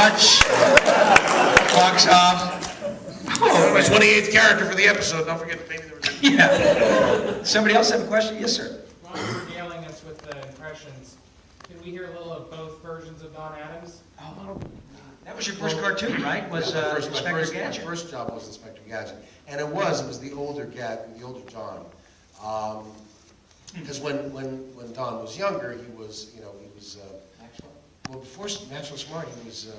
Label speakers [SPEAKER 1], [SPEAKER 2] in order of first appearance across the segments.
[SPEAKER 1] much. Clock's off.
[SPEAKER 2] Oh, my 28th character for the episode. Don't forget to pay me the receipt.
[SPEAKER 1] Yeah. Somebody else have a question? Yes, sir.
[SPEAKER 3] While you were regaling us with the impressions, can we hear a little of both versions of Don Adams?
[SPEAKER 1] Oh, that was your first cartoon, right? Was Inspector Gadget?
[SPEAKER 2] My first job was Inspector Gadget, and it was the older Don. Because when Don was younger, he was well, before Natural Smart, he was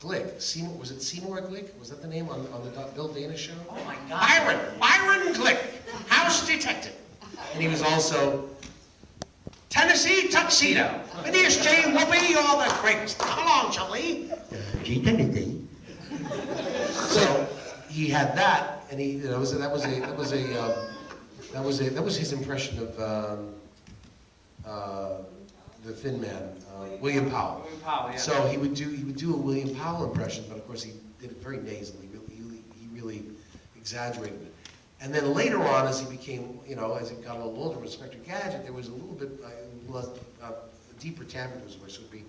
[SPEAKER 2] Glick. Seymour, was it Seymour Glick? Was that the name on the Bill Dana show?
[SPEAKER 1] Oh my God.
[SPEAKER 2] Byron Glick, House Detective. And he was also Tennessee Tuxedo. Phineas J. Whoopi, all the greatest. Come along, Charlie. So he had that, and he that was his impression of the Thin Man, William Powell.
[SPEAKER 1] William Powell, yeah.
[SPEAKER 2] So he would do a William Powell impression, but of course he did it very nasally. He really exaggerated it. And then later on, as he became, as he got a little older, with Inspector Gadget, there was a little bit a deeper timbre to his voice. It would be,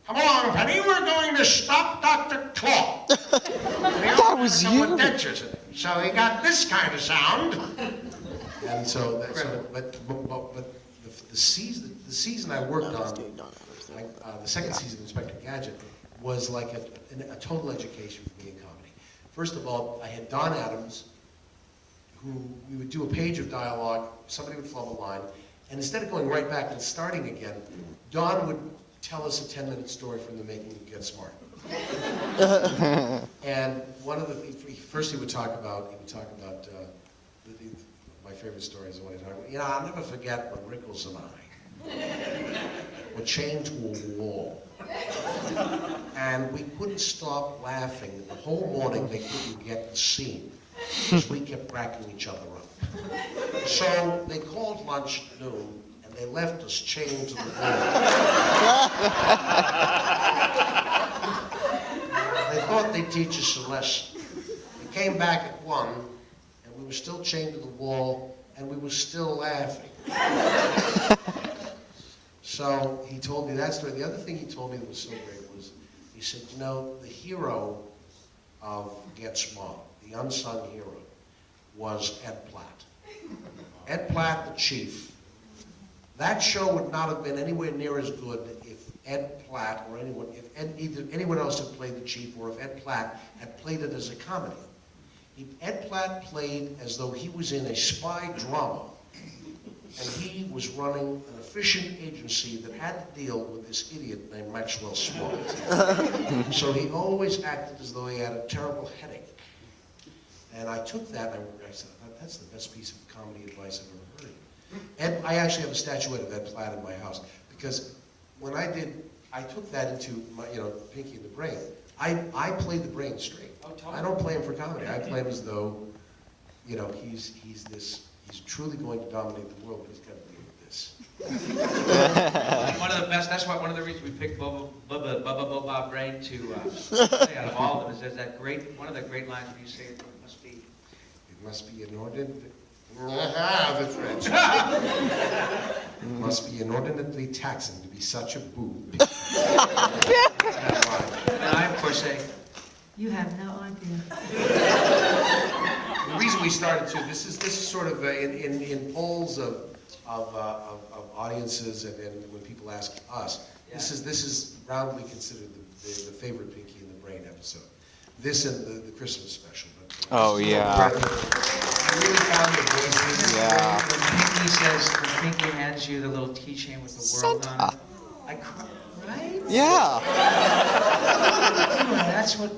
[SPEAKER 2] "Come along, Penny, we're going to stop Dr. Claw."
[SPEAKER 4] That was you.
[SPEAKER 2] With dentures in it. So he got this kind of sound. And so, but the season I worked on, the second season of Inspector Gadget, was like a total education for me in comedy. First of all, I had Don Adams, who we would do a page of dialogue, somebody would flub a line, and instead of going right back and starting again, Don would tell us a 10-minute story from the making of Get Smart. And one of first he would talk about my favorite story is the one he talked about. I'll never forget when Rickles and I were chained to a wall. And we couldn't stop laughing. The whole morning they couldn't get the scene because we kept cracking each other up. So they called lunch at noon and they left us chained to the wall. They thought they'd teach us a lesson. We came back at 1 and we were still chained to the wall and we were still laughing. So he told me that story. The other thing he told me that was so great was, he said, the hero of Get Smart, the unsung hero, was Ed Platt. Ed Platt, the chief. That show would not have been anywhere near as good if Ed Platt or either anyone else had played the chief or if Ed Platt had played it as a comedy. Ed Platt played as though he was in a spy drama, and he was running an efficient agency that had to deal with this idiot named Maxwell Smart. So he always acted as though he had a terrible headache. And I took that and I said, that's the best piece of comedy advice I've ever heard. I actually have a statuette of Ed Platt in my house, because when I took that into my, Pinky and the Brain. I played the Brain straight.
[SPEAKER 1] Oh, totally.
[SPEAKER 2] I don't play him for comedy. I play him as though, he's truly going to dominate the world, but he's got to deal with this.
[SPEAKER 1] One of the best. That's why one of the reasons we picked Bubba Brain to play out of all of them is there's that one of the great lines where you say it
[SPEAKER 2] must be inordinate. The French. It must be inordinately taxing to be such a boob.
[SPEAKER 1] And I, of course, say, you have no idea.
[SPEAKER 2] The reason we started too, this is sort of in polls of audiences, and then when people ask us,
[SPEAKER 1] yeah.
[SPEAKER 2] this is roundly considered the favorite Pinky and the Brain episode. This and the Christmas special.
[SPEAKER 4] Oh yeah.
[SPEAKER 2] I really found the voices.
[SPEAKER 4] Yeah.
[SPEAKER 1] When Pinky hands you the little keychain with the world on it, I cry, right?
[SPEAKER 4] Yeah.
[SPEAKER 1] That's what.